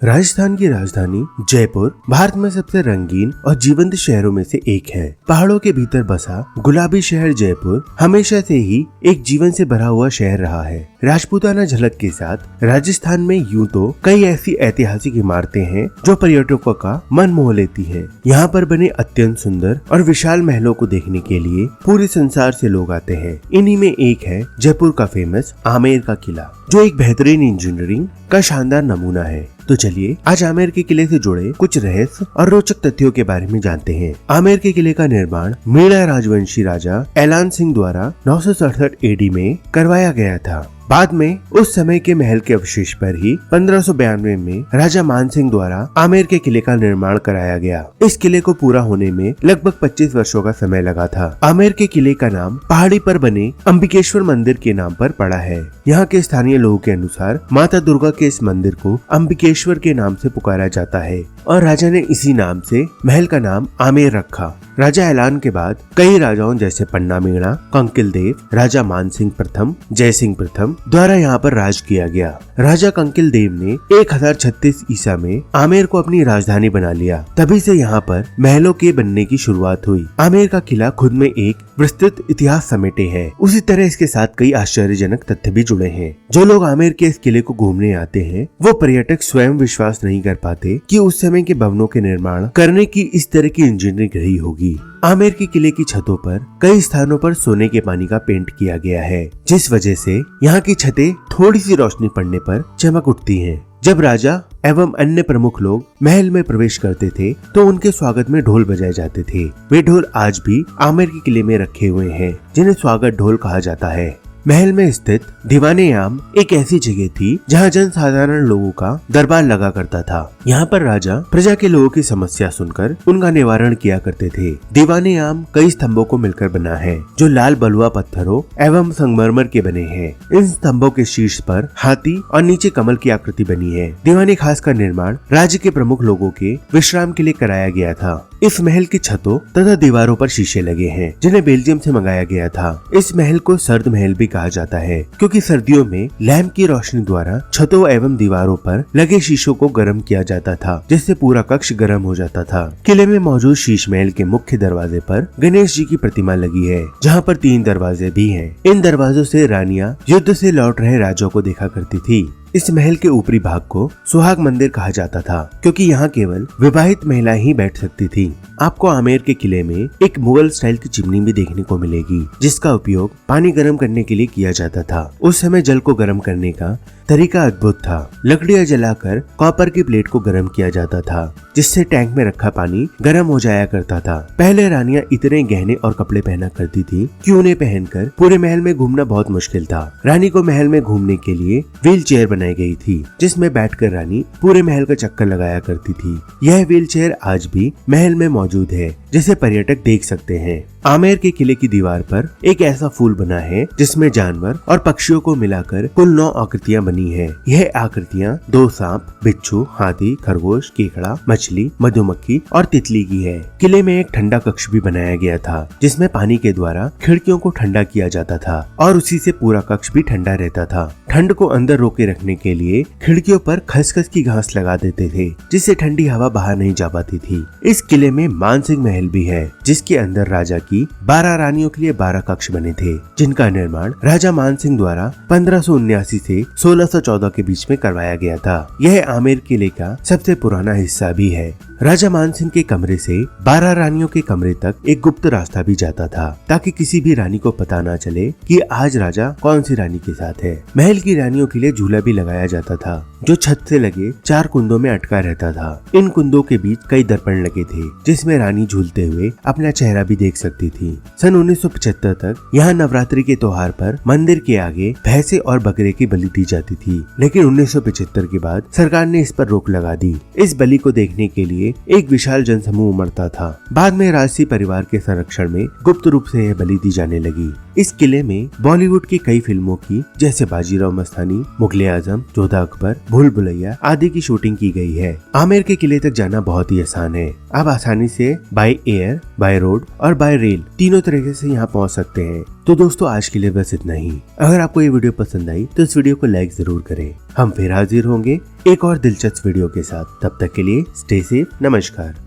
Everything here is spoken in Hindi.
राजस्थान की राजधानी जयपुर भारत में सबसे रंगीन और जीवंत शहरों में से एक है। पहाड़ों के भीतर बसा गुलाबी शहर जयपुर हमेशा से ही एक जीवन से भरा हुआ शहर रहा है। राजपूताना झलक के साथ राजस्थान में यूं तो कई ऐसी ऐतिहासिक इमारतें हैं जो पर्यटकों का मन मोह लेती हैं। यहाँ पर बने अत्यंत सुंदर और विशाल महलों को देखने के लिए पूरे संसार से लोग आते हैं। इन्हीं में एक है जयपुर का फेमस आमेर का किला, जो एक बेहतरीन इंजीनियरिंग का शानदार नमूना है। तो चलिए आज आमेर के किले से जुड़े कुछ रहस्य और रोचक तथ्यों के बारे में जानते हैं। आमेर के किले का निर्माण मेड़ा राजवंशी राजा एलान सिंह द्वारा 967 एडी में करवाया गया था। बाद में उस समय के महल के अवशेष पर ही 1592 में राजा मानसिंह द्वारा आमेर के किले का निर्माण कराया गया। इस किले को पूरा होने में लगभग 25 वर्षों का समय लगा था। आमेर के किले का नाम पहाड़ी पर बने अंबिकेश्वर मंदिर के नाम पर पड़ा है। यहाँ के स्थानीय लोगों के अनुसार माता दुर्गा के इस मंदिर को अंबिकेश्वर के नाम से पुकारा जाता है और राजा ने इसी नाम से महल का नाम आमेर रखा। राजा ऐलान के बाद कई राजाओं जैसे पन्ना मेड़ा, कंकिल देव, राजा मानसिंह प्रथम, जय सिंह प्रथम द्वारा यहाँ पर राज किया गया। राजा कंकिल देव ने 1036 ईसा में आमेर को अपनी राजधानी बना लिया। तभी से यहाँ पर महलों के बनने की शुरुआत हुई। आमेर का किला खुद में एक विस्तृत इतिहास समेटे है। उसी तरह इसके साथ कई आश्चर्यजनक तथ्य भी जुड़े हैं। जो लोग आमेर के इस किले को घूमने आते हैं वो पर्यटक स्वयं विश्वास नहीं कर पाते कि उस समय के भवनों के निर्माण करने की इस तरह की इंजीनियरिंग रही होगी। आमेर के किले की छतों पर कई स्थानों पर सोने के पानी का पेंट किया गया है, जिस वजह से यहाँ की छतें थोड़ी सी रोशनी पड़ने पर चमक उठती हैं। जब राजा एवं अन्य प्रमुख लोग महल में प्रवेश करते थे तो उनके स्वागत में ढोल बजाए जाते थे। वे ढोल आज भी आमेर के किले में रखे हुए हैं, जिन्हें स्वागत ढोल कहा जाता है। महल में स्थित दीवाने आम एक ऐसी जगह थी जहां जन साधारण लोगों का दरबार लगा करता था। यहाँ पर राजा प्रजा के लोगों की समस्या सुनकर उनका निवारण किया करते थे। दीवाने आम कई स्तंभों को मिलकर बना है, जो लाल बलुआ पत्थरों एवं संगमरमर के बने हैं। इन स्तंभों के शीर्ष पर हाथी और नीचे कमल की आकृति बनी है। दीवाने खास का निर्माण राज्य के प्रमुख लोगों के विश्राम के लिए कराया गया था। इस महल की छतों तथा दीवारों पर शीशे लगे हैं, जिन्हें बेल्जियम से मंगाया गया था। इस महल को सर्द महल भी कहा जाता है, क्योंकि सर्दियों में लैंप की रोशनी द्वारा छतों एवं दीवारों पर लगे शीशों को गर्म किया जाता था, जिससे पूरा कक्ष गर्म हो जाता था। किले में मौजूद शीश महल के मुख्य दरवाजे पर गणेश जी की प्रतिमा लगी है, जहाँ पर 3 दरवाजे भी हैं। इन दरवाजों से रानियां युद्ध से लौट रहे राजाओं को देखा करती थी। इस महल के ऊपरी भाग को सुहाग मंदिर कहा जाता था, क्योंकि यहाँ केवल विवाहित महिलाएं ही बैठ सकती थी। आपको आमेर के किले में एक मुगल स्टाइल की चिमनी भी देखने को मिलेगी, जिसका उपयोग पानी गर्म करने के लिए किया जाता था। उस समय जल को गर्म करने का तरीका अद्भुत था। लकड़ियां जलाकर कॉपर की प्लेट को गर्म किया जाता था, जिससे टैंक में रखा पानी गर्म हो जाया करता था। पहले रानियां इतने गहने और कपड़े पहना करती थी कि उन्हें पहनकर पूरे महल में घूमना बहुत मुश्किल था। रानी को महल में घूमने के लिए व्हील चेयर बनाई गई थी, जिसमें बैठकर रानी पूरे महल का चक्कर लगाया करती थी। यह व्हील चेयर आज भी महल में मौजूद है, जिसे पर्यटक देख सकते हैं। आमेर के किले की दीवार पर एक ऐसा फूल बना है जिसमें जानवर और पक्षियों को मिलाकर कुल 9 आकृतियां बनी है। यह आकृतियां 2 सांप, बिच्छू, हाथी, खरगोश, केकड़ा, मछली, मधुमक्खी और तितली की है। किले में एक ठंडा कक्ष भी बनाया गया था, जिसमें पानी के द्वारा खिड़कियों को ठंडा किया जाता था और उसी से पूरा कक्ष भी ठंडा रहता था। ठंड को अंदर रोके रखने के लिए खिड़कियों पर खसखस की घास लगा देते थे, जिससे ठंडी हवा बाहर नहीं जा पाती थी। इस किले में मानसिंह महल भी है, जिसके अंदर राजा की 12 रानियों के लिए 12 कक्ष बने थे, जिनका निर्माण राजा मानसिंह द्वारा 1579 से 1614 के बीच में करवाया गया था। यह आमेर किले का सबसे पुराना हिस्सा भी है। राजा मानसिंह के कमरे से 12 रानियों के कमरे तक एक गुप्त रास्ता भी जाता था, ताकि किसी भी रानी को पता ना चले कि आज राजा कौन सी रानी के साथ है। महल की रानियों के लिए झूला भी लगाया जाता था, जो छत से लगे 4 कुंदों में अटका रहता था। इन कुंदों के बीच कई दर्पण लगे थे, जिसमें रानी झूलते हुए अपना चेहरा भी देख सकती थी। सन 1975 तक यहाँ नवरात्रि के त्योहार पर मंदिर के आगे भैंसे और बकरे की बलि दी जाती थी, लेकिन 1975 के बाद सरकार ने इस पर रोक लगा दी। इस बलि को देखने के लिए एक विशाल जनसमूह उमड़ता था। बाद में राजसी परिवार के संरक्षण में गुप्त रूप से यह बलि दी जाने लगी। इस किले में बॉलीवुड की कई फिल्मों की, जैसे बाजीराव मस्तानी, मुगले आजम, जोधा अकबर, भूल भुलैया आदि की शूटिंग की गई है। आमेर के किले तक जाना बहुत ही आसान है। आप आसानी से बाय एयर, बाय रोड और बाय रेल तीनों तरीके से यहाँ पहुँच सकते हैं। तो दोस्तों आज के लिए बस इतना ही। अगर आपको ये वीडियो पसंद आई तो इस वीडियो को लाइक जरूर करें। हम फिर हाजिर होंगे एक और दिलचस्प वीडियो के साथ। तब तक के लिए स्टे सेफ। नमस्कार।